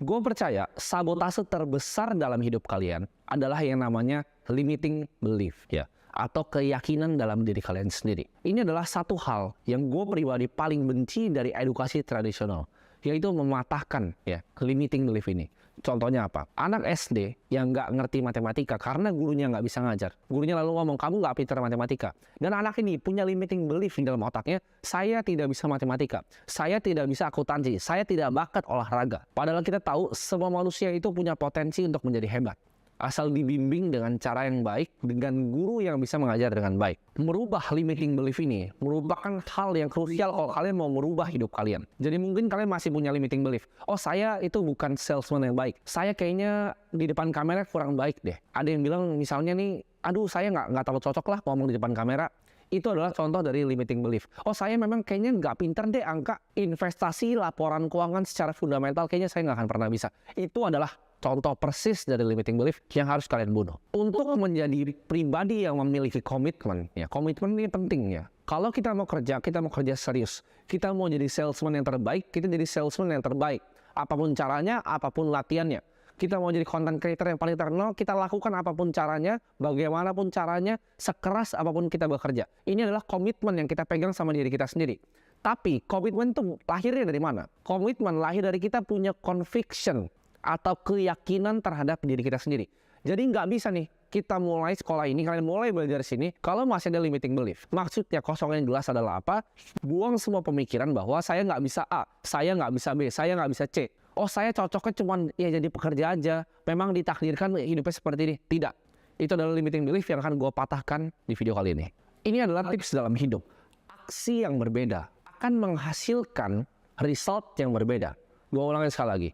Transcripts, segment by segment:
Gue percaya sabotase terbesar dalam hidup kalian adalah yang namanya limiting belief, ya, atau keyakinan dalam diri kalian sendiri. Ini adalah satu hal yang gue pribadi paling benci dari edukasi tradisional, yaitu mematahkan ya limiting belief ini. Contohnya apa? Anak SD yang nggak ngerti matematika karena gurunya nggak bisa ngajar. Gurunya lalu ngomong, kamu nggak pintar matematika. Dan anak ini punya limiting belief di dalam otaknya, saya tidak bisa matematika, saya tidak bisa akuntansi, saya tidak bakat olahraga. Padahal kita tahu semua manusia itu punya potensi untuk menjadi hebat. Asal dibimbing dengan cara yang baik, dengan guru yang bisa mengajar dengan baik. Merubah limiting belief ini merupakan hal yang krusial kalau kalian mau merubah hidup kalian. Jadi mungkin kalian masih punya limiting belief. Oh, saya itu bukan salesman yang baik. Saya kayaknya di depan kamera kurang baik deh. Ada yang bilang misalnya nih, aduh saya nggak terlalu cocok lah ngomong di depan kamera. Itu adalah contoh dari limiting belief. Oh, saya memang kayaknya nggak pintar deh angka investasi, laporan keuangan secara fundamental. Kayaknya saya nggak akan pernah bisa. Itu adalah contoh persis dari limiting belief yang harus kalian bunuh. Untuk menjadi pribadi yang memiliki komitmen, ya komitmen ini penting ya. Kalau kita mau kerja serius. Kita mau jadi salesman yang terbaik, kita jadi salesman yang terbaik. Apapun caranya, apapun latihannya. Kita mau jadi content creator yang paling terkenal, kita lakukan apapun caranya, bagaimanapun caranya, sekeras apapun kita bekerja. Ini adalah komitmen yang kita pegang sama diri kita sendiri. Tapi komitmen itu lahirnya dari mana? Komitmen lahir dari kita punya conviction atau keyakinan terhadap diri kita sendiri. Jadi nggak bisa nih kita mulai sekolah ini, kalian mulai belajar sini kalau masih ada limiting belief. Maksudnya kosong yang jelas adalah apa? Buang semua pemikiran bahwa saya nggak bisa A, saya nggak bisa B, saya nggak bisa C. Oh, saya cocoknya cuma ya jadi pekerja aja. Memang ditakdirkan hidupnya seperti ini. Tidak. Itu adalah limiting belief yang akan gue patahkan di video kali ini. Ini adalah tips dalam hidup. Aksi yang berbeda akan menghasilkan result yang berbeda. Gue ulangi sekali lagi.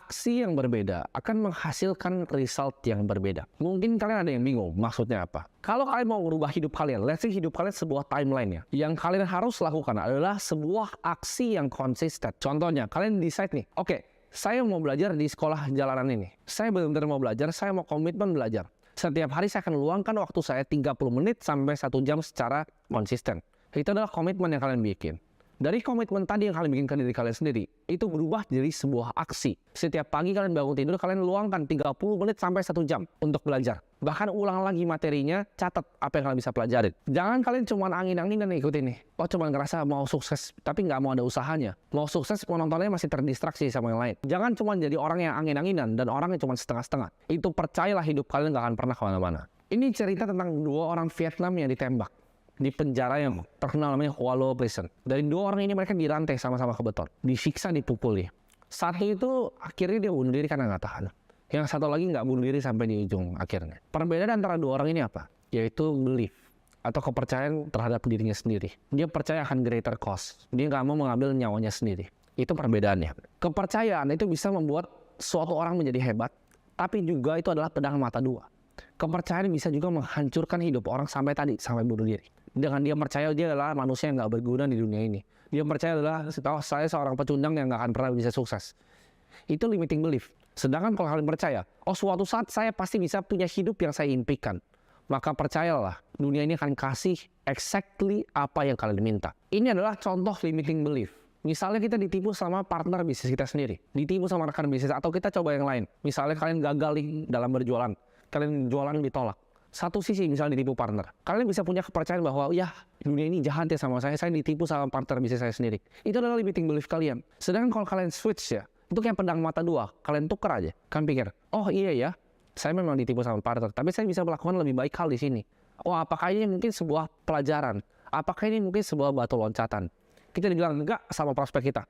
Aksi yang berbeda akan menghasilkan result yang berbeda. Mungkin kalian ada yang bingung, maksudnya apa? Kalau kalian mau merubah hidup kalian, let's say hidup kalian sebuah timeline ya. Yang kalian harus lakukan adalah sebuah aksi yang konsisten. Contohnya, kalian decide nih, oke, saya mau belajar di sekolah jalanan ini. Saya benar-benar mau belajar, saya mau komitmen belajar. Setiap hari saya akan luangkan waktu saya 30 menit sampai 1 jam secara konsisten. Itu adalah komitmen yang kalian bikin. Dari komitmen tadi yang kalian bikinkan diri kalian sendiri, itu berubah jadi sebuah aksi. Setiap pagi kalian bangun tidur, kalian luangkan 30 menit sampai 1 jam untuk belajar. Bahkan ulang lagi materinya, catat apa yang kalian bisa pelajarin. Jangan kalian cuma angin-anginan ikutin nih. Oh, cuma ngerasa mau sukses, tapi nggak mau ada usahanya. Mau sukses, penontonnya masih terdistraksi sama yang lain. Jangan cuma jadi orang yang angin-anginan dan orang yang cuma setengah-setengah. Itu percayalah hidup kalian nggak akan pernah kemana-mana. Ini cerita tentang 2 orang Vietnam yang ditembak di penjara yang terkenal namanya Hoa Lo Prison. Dari 2 orang ini mereka dirantai sama-sama ke beton, disiksa, dipukuli. Satu itu akhirnya dia bunuh diri karena nggak tahan. Yang satu lagi nggak bunuh diri sampai di ujung akhirnya. Perbedaan antara 2 orang ini apa? Yaitu belief atau kepercayaan terhadap dirinya sendiri. Dia percaya akan greater cause. Dia nggak mau mengambil nyawanya sendiri. Itu perbedaannya. Kepercayaan itu bisa membuat suatu orang menjadi hebat, tapi juga itu adalah pedang mata 2. Kepercayaan bisa juga menghancurkan hidup orang sampai bunuh diri. Dengan dia percaya dia adalah manusia yang nggak berguna di dunia ini. Dia percaya adalah saya seorang pecundang yang nggak akan pernah bisa sukses. Itu limiting belief. Sedangkan kalau kalian percaya, oh suatu saat saya pasti bisa punya hidup yang saya impikan. Maka percayalah, dunia ini akan kasih exactly apa yang kalian minta. Ini adalah contoh limiting belief. Misalnya kita ditipu sama partner bisnis kita sendiri. Ditipu sama rekan bisnis atau kita coba yang lain. Misalnya kalian gagal dalam berjualan. Kalian jualan ditolak. Satu sisi misalnya ditipu partner. Kalian bisa punya kepercayaan bahwa ya dunia ini jahat ya sama saya ditipu sama partner bisnis saya sendiri. Itu adalah limiting belief kalian. Sedangkan kalau kalian switch ya, itu kayak pedang mata 2. Kalian tuker aja. Kalian pikir, oh iya ya, saya memang ditipu sama partner, tapi saya bisa melakukan lebih baik hal di sini. Oh, apakah ini mungkin sebuah pelajaran? Apakah ini mungkin sebuah batu loncatan? Kita dibilang enggak sama prospek kita.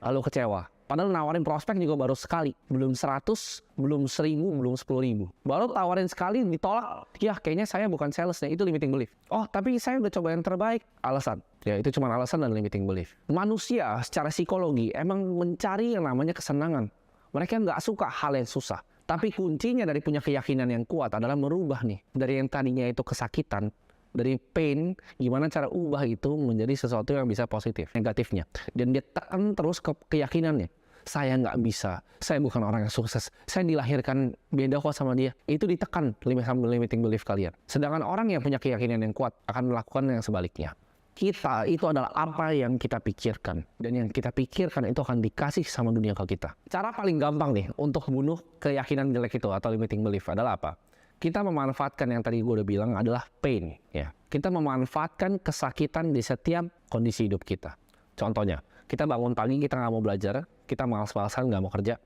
Lalu kecewa. Padahal nawarin prospek juga baru sekali. Belum 100, belum 1000, belum 10.000. Baru tawarin sekali ditolak. Ya kayaknya saya bukan salesnya, itu limiting belief. Oh tapi saya udah coba yang terbaik. Alasan. Ya itu cuma alasan dan limiting belief. Manusia secara psikologi emang mencari yang namanya kesenangan. Mereka nggak suka hal yang susah. Tapi kuncinya dari punya keyakinan yang kuat adalah merubah nih. Dari yang tadinya itu kesakitan, dari pain, gimana cara ubah itu menjadi sesuatu yang bisa positif, negatifnya. Dan dia tekan terus ke keyakinannya. Saya nggak bisa, saya bukan orang yang sukses, saya dilahirkan beda kok sama dia. Itu ditekan limiting belief kalian. Sedangkan orang yang punya keyakinan yang kuat akan melakukan yang sebaliknya. Kita itu adalah apa yang kita pikirkan. Dan yang kita pikirkan itu akan dikasih sama dunia ke kita. Cara paling gampang nih untuk bunuh keyakinan jelek itu atau limiting belief adalah apa? Kita memanfaatkan yang tadi gue udah bilang adalah pain. Ya. Kita memanfaatkan kesakitan di setiap kondisi hidup kita. Contohnya, kita bangun pagi, kita nggak mau belajar, kita malas-malasan, nggak mau kerja.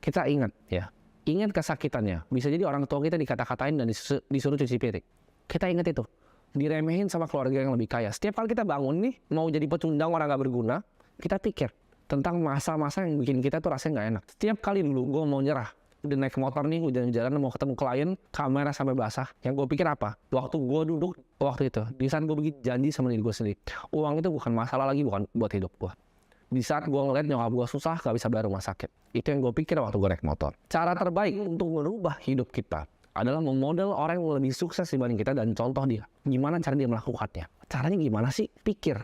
Kita ingat ya, ingat kesakitannya. Bisa jadi orang tua kita dikata-katain dan disuruh cuci piring. Kita ingat itu. Diremehin sama keluarga yang lebih kaya. Setiap kali kita bangun nih, mau jadi pecundang orang gak berguna, kita pikir tentang masa-masa yang bikin kita tuh rasanya gak enak. Setiap kali dulu gue mau nyerah, udah naik motor nih, hujan-hujanan mau ketemu klien, kamera sampai basah. Yang gue pikir apa? Waktu gue duduk, waktu itu, di saat gue bikin janji sama diri gue sendiri, uang itu bukan masalah lagi, bukan buat hidup gue. Di saat gue ngeliat nyokap gue susah, gak bisa bayar rumah sakit. Itu yang gue pikir waktu gue naik motor. Cara terbaik untuk merubah hidup kita adalah memodel orang yang lebih sukses dibanding kita dan contoh dia. Gimana cara dia melakukannya? Caranya gimana sih? Pikir.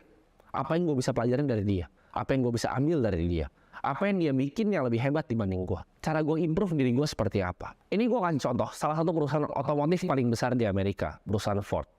Apa yang gue bisa pelajarin dari dia? Apa yang gue bisa ambil dari dia? Apa yang dia bikin yang lebih hebat dibanding gue? Cara gue improve diri gue seperti apa? Ini gue akan contoh salah satu perusahaan otomotif paling besar di Amerika, perusahaan Ford.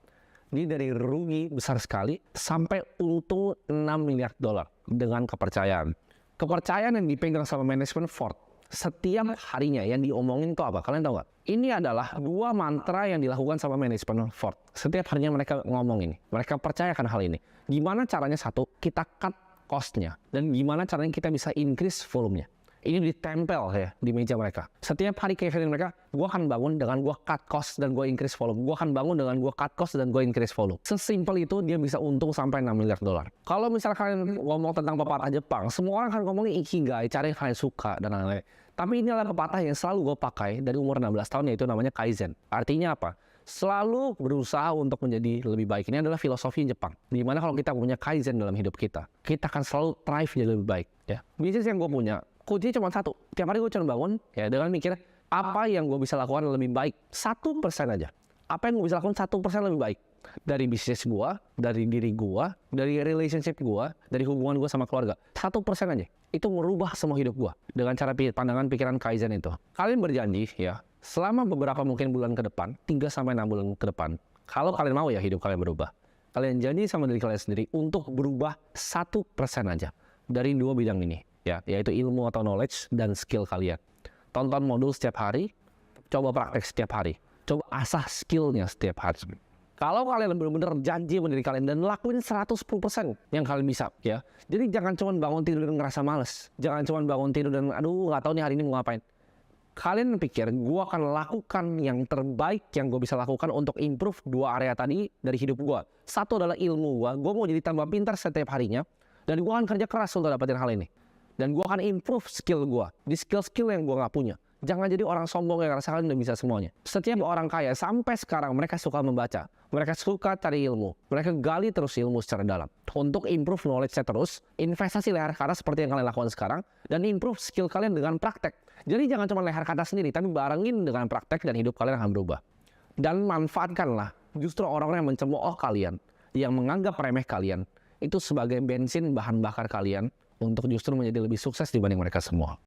Ini dari rugi besar sekali sampai untung 6 miliar dolar dengan kepercayaan. Kepercayaan yang dipegang sama manajemen Ford. Setiap harinya yang diomongin itu apa? Kalian tahu nggak? Ini adalah 2 mantra yang dilakukan sama manajemen Ford. Setiap harinya mereka ngomong ini. Mereka percayakan hal ini. Gimana caranya? Satu, kita cut cost-nya. Dan gimana caranya kita bisa increase volume-nya. Ini ditempel ya di meja mereka. Setiap hari Kevin mereka, gue akan bangun dengan gue cut cost dan gue increase volume. Gue akan bangun dengan gue cut cost dan gue increase volume. Sesimpel itu dia bisa untung sampai 6 miliar dolar. Kalau misalkan ngomong tentang pepatah Jepang, semua orang akan ngomongin ikigai, cara yang kalian suka dan lain-lain. Tapi ini adalah pepatah yang selalu gue pakai dari umur 16 tahun, yaitu namanya Kaizen. Artinya apa? Selalu berusaha untuk menjadi lebih baik. Ini adalah filosofi Jepang. Dimana kalau kita punya Kaizen dalam hidup kita, kita akan selalu thrive jadi lebih baik. Ya. Bisnis yang gue punya, kuncinya cuma satu. Tiap hari gue cuma bangun ya dengan mikir apa yang gue bisa lakukan lebih baik 1% aja. Apa yang gue bisa lakukan 1% lebih baik dari bisnis gue, dari diri gue, dari relationship gue, dari hubungan gue sama keluarga. 1% aja. Itu merubah semua hidup gue dengan cara pandangan pikiran Kaizen itu. Kalian berjanji ya, selama beberapa mungkin bulan ke depan, 3-6 bulan ke depan, kalau kalian mau ya hidup kalian berubah. Kalian janji sama diri kalian sendiri untuk berubah 1% aja dari 2 bidang ini. Ya, yaitu ilmu atau knowledge dan skill kalian. Tonton modul setiap hari, coba praktek setiap hari, coba asah skillnya setiap hari. Kalau kalian benar-benar janji sama diri kalian dan lakuin 110% yang kalian bisa, ya. Jadi jangan cuma bangun tidur dan ngerasa males, jangan cuma bangun tidur dan aduh nggak tahu nih hari ini mau ngapain. Kalian pikir, gue akan lakukan yang terbaik yang gue bisa lakukan untuk improve 2 area tadi dari hidup gue. Satu adalah ilmu gue mau jadi tambah pintar setiap harinya, dan gue akan kerja keras untuk dapetin hal ini. Dan gue akan improve skill gue, di skill-skill yang gue nggak punya. Jangan jadi orang sombong yang ngerasa kalian udah bisa semuanya. Setiap orang kaya sampai sekarang mereka suka membaca, mereka suka cari ilmu, mereka gali terus ilmu secara dalam. Untuk improve knowledge-nya terus, investasi leher kata seperti yang kalian lakukan sekarang, dan improve skill kalian dengan praktek. Jadi jangan cuma leher kata sendiri, tapi barengin dengan praktek dan hidup kalian akan berubah. Dan manfaatkanlah justru orang-orang yang mencemooh kalian, yang menganggap remeh kalian, itu sebagai bensin bahan bakar kalian untuk justru menjadi lebih sukses dibanding mereka semua.